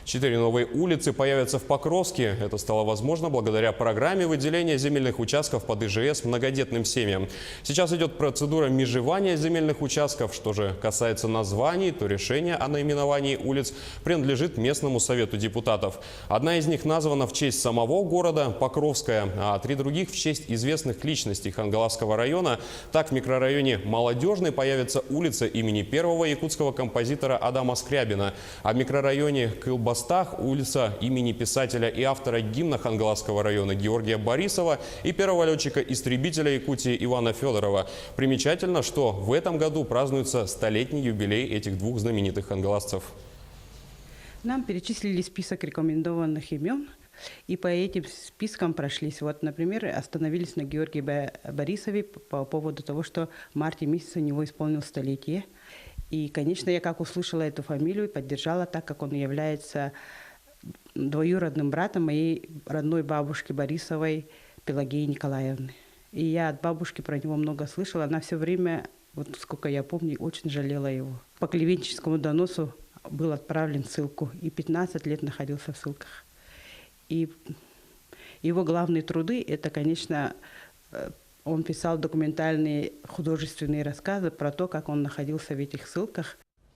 4 новые улицы появятся в Покровске. Это стало возможно благодаря программе выделения земельных участков под ИЖС многодетным семьям. Сейчас идет процедура межевания земельных участков. Что же касается названий, то решение о наименовании улиц принадлежит местному совету депутатов. Одна из них названа в честь самого города Покровская, а 3 других в честь известных личностей Хангаласского района. Так, в микрорайоне Молодежный появится улица имени первого якутского композитора Адама Скрябина, а в микрорайоне Кылбастах улица имени писателя и автора гимна Хангаласского района Георгия Борисова и первого летчика-истребителя Якутии Ивана Федорова. Примечательно, что в этом году празднуется столетний юбилей этих двух знаменитых хангаласцев. Нам перечислили список рекомендованных имен, и по этим спискам прошлись. Вот, например, остановились на Георгии Борисове по поводу того, что в марте месяце у него исполнилось столетие. И, конечно, я как услышала эту фамилию, поддержала, так как он является двоюродным братом моей родной бабушки Борисовой Пелагеи Николаевны. И я от бабушки про него много слышала. Она все время, вот сколько я помню, очень жалела его. По клеветническому доносу был отправлен в ссылку и 15 лет находился в ссылках. И его главные труды, это, конечно, он писал документальные художественные рассказы про то, как он находился в этих ссылках.